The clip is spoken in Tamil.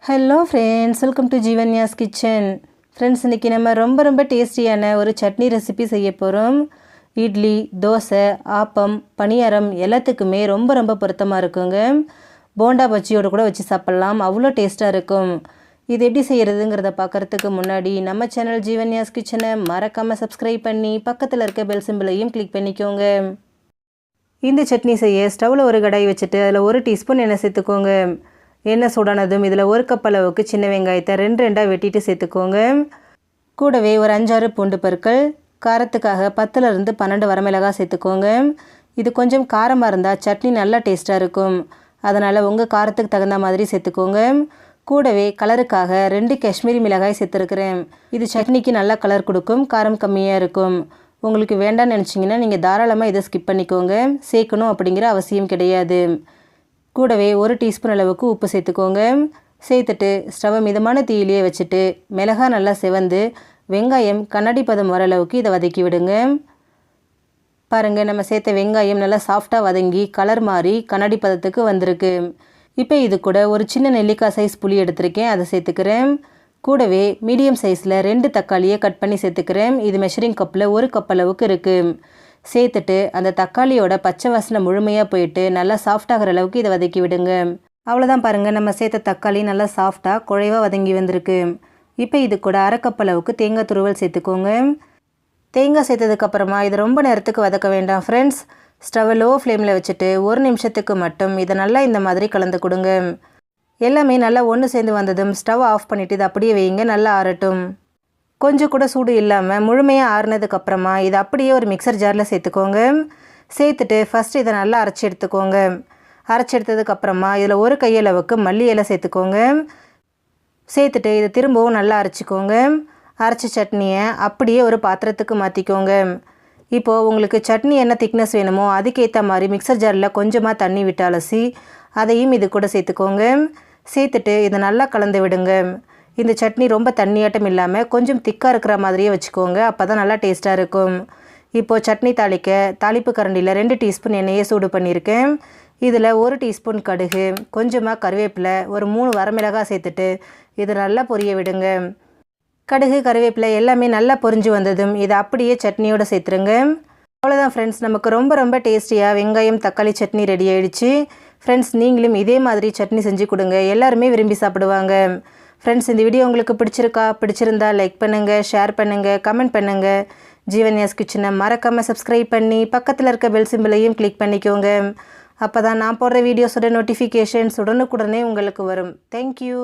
Hello friends, welcome to Jeevanya's kitchen. Friends, இன்றைக்கி நம்ம ரொம்ப டேஸ்டியான ஒரு சட்னி ரெசிபி செய்ய போகிறோம். இட்லி, தோசை, ஆப்பம், பணியாரம் எல்லாத்துக்குமே ரொம்ப பொருத்தமாக இருக்குங்க. போண்டா பஜ்ஜியோடு கூட வச்சு சாப்பிட்லாம், அவ்வளோ டேஸ்ட்டாக இருக்கும். இது எப்படி செய்கிறதுங்கிறத பார்க்குறதுக்கு முன்னாடி நம்ம சேனல் ஜீவன்யாஸ் கிச்சனை மறக்காமல் சப்ஸ்கிரைப் பண்ணி பக்கத்தில் இருக்க பெல் சிம்பிளையும் கிளிக் பண்ணிக்கோங்க. இந்த சட்னி செய்ய ஸ்டவ்வில் ஒரு கடாய் வச்சுட்டு அதில் 1 டீஸ்பூன் எண்ணெய் சேர்த்துக்கோங்க. எண்ணெய் சூடானதும் இதில் 1 கப் அளவுக்கு சின்ன வெங்காயத்தை 2 வெட்டிட்டு சேர்த்துக்கோங்க. கூடவே ஒரு 5-6 பூண்டு பற்கள், காரத்துக்காக 10லேருந்து 12 வரமிளகாய் சேர்த்துக்கோங்க. இது கொஞ்சம் காரமாக இருந்தால் சட்னி நல்லா டேஸ்ட்டாக இருக்கும், அதனால் உங்கள் காரத்துக்கு தகுந்த மாதிரி சேர்த்துக்கோங்க. கூடவே கலருக்காக 2 காஷ்மீரி மிளகாய் சேர்த்துருக்குறேன். இது சட்னிக்கு நல்லா கலர் கொடுக்கும், காரம் கம்மியாக இருக்கும். உங்களுக்கு வேண்டாம்னு நினச்சிங்கன்னா நீங்கள் தாராளமாக இதை ஸ்கிப் பண்ணிக்கோங்க, சேர்க்கணும் அப்படிங்கிற அவசியம் கிடையாது. கூடவே 1 டீஸ்பூன் அளவுக்கு உப்பு சேர்த்துக்கோங்க. சேர்த்துட்டு ஸ்டவ்வை மிதமான தீயிலேயே வச்சுட்டு மிளகாய் நல்லா செவந்து வெங்காயம் கண்ணாடி பதம் வர அளவுக்கு இதை வதக்கி விடுங்க. பாருங்கள், நம்ம சேர்த்த வெங்காயம் நல்லா சாஃப்டாக வதங்கி கலர் மாறி கண்ணாடி பதத்துக்கு வந்திருக்கு. இப்போ இது கூட ஒரு சின்ன நெல்லிக்காய் சைஸ் புளி எடுத்திருக்கேன், அதை சேர்த்துக்கிறேன். கூடவே மீடியம் சைஸில் 2 தக்காளியை கட் பண்ணி சேர்த்துக்கிறேன். இது மெஷரிங் கப்பில் 1 கப் அளவுக்கு இருக்குது. சேர்த்துட்டு அந்த தக்காளியோட பச்சை வாசனை முழுமையாக போயிட்டு நல்லா சாஃப்டாகிற அளவுக்கு இதை வதக்கி விடுங்க. அவ்வளோதான், பாருங்கள், நம்ம சேர்த்த தக்காளி நல்லா சாஃப்டாக குழைவாக வதங்கி வந்திருக்கு. இப்போ இது கூட 1/2 கப் அளவுக்கு தேங்காய் துருவல் சேர்த்துக்கோங்க. தேங்காய் சேர்த்ததுக்கப்புறமா இதை ரொம்ப நேரத்துக்கு வதக்க வேண்டாம் ஃப்ரெண்ட்ஸ். ஸ்டவ்வை லோ ஃப்ளேமில் வச்சுட்டு 1 நிமிஷத்துக்கு மட்டும் இதை நல்லா இந்த மாதிரி கலந்து கொடுங்க. எல்லாமே நல்லா ஒன்று சேர்ந்து வந்ததும் ஸ்டவ் ஆஃப் பண்ணிவிட்டு இதை அப்படியே வைங்க, நல்லா ஆறட்டும். கொஞ்சம் கூட சூடு இல்லாமல் முழுமையாக ஆறுனதுக்கப்புறமா இதை அப்படியே ஒரு மிக்சர் ஜாரில் சேர்த்துக்கோங்க. சேர்த்துட்டு ஃபஸ்ட்டு இதை நல்லா அரைச்சி எடுத்துக்கோங்க. அரைச்சி எடுத்ததுக்கப்புறமா இதில் 1 கையளவுக்கு மல்லி இலை சேர்த்துக்கோங்க. சேர்த்துட்டு இதை திரும்பவும் நல்லா அரைச்சிக்கோங்க. அரைச்ச சட்னியை அப்படியே ஒரு பாத்திரத்துக்கு மாற்றிக்கோங்க. இப்போது உங்களுக்கு சட்னி என்ன திக்னஸ் வேணுமோ அதுக்கேற்ற மாதிரி மிக்சர் ஜாரில் கொஞ்சமாக தண்ணி விட்டு அலசி அதையும் இது கூட சேர்த்துக்கோங்க. சேர்த்துட்டு இதை நல்லா கலந்து விடுங்க. இந்த சட்னி ரொம்ப தண்ணியாட்டம் இல்லாமல் கொஞ்சம் திக்காக இருக்கிற மாதிரியே வச்சுக்கோங்க, அப்போ தான் நல்லா டேஸ்ட்டாக இருக்கும். இப்போது சட்னி தாளிக்க தாளிப்பு கரண்டியில் 2 டீஸ்பூன் எண்ணெயை சூடு பண்ணியிருக்கேன். இதில் 1 டீஸ்பூன் கடுகு, கொஞ்சமாக கருவேப்பிலை, ஒரு 3 வரமிளகாய் சேர்த்துட்டு இதை நல்லா பொரிய விடுங்க. கடுகு கருவேப்பிலை எல்லாமே நல்லா பொரிஞ்சு வந்ததும் இதை அப்படியே சட்னியோடு சேர்த்துருங்க. அவ்வளோதான் ஃப்ரெண்ட்ஸ், நமக்கு ரொம்ப டேஸ்டியாக வெங்காயம் தக்காளி சட்னி ரெடி ஆகிடுச்சு. ஃப்ரெண்ட்ஸ், நீங்களும் இதே மாதிரி சட்னி செஞ்சு கொடுங்க, எல்லாருமே விரும்பி சாப்பிடுவாங்க. ஃப்ரெண்ட்ஸ், இந்த வீடியோ உங்களுக்கு பிடிச்சிருந்தா லைக் பண்ணுங்கள், ஷேர் பண்ணுங்கள், கமெண்ட் பண்ணுங்கள். ஜீவன்யாஸ் கிச்சனை மறக்காமல் சப்ஸ்கிரைப் பண்ணி பக்கத்தில் இருக்க பெல் சிம்பிளையும் கிளிக் பண்ணிக்கோங்க. அப்போ தான் நான் போடுற வீடியோஸோட நோட்டிஃபிகேஷன்ஸ் உடனுக்குடனே உங்களுக்கு வரும். தேங்க்யூ.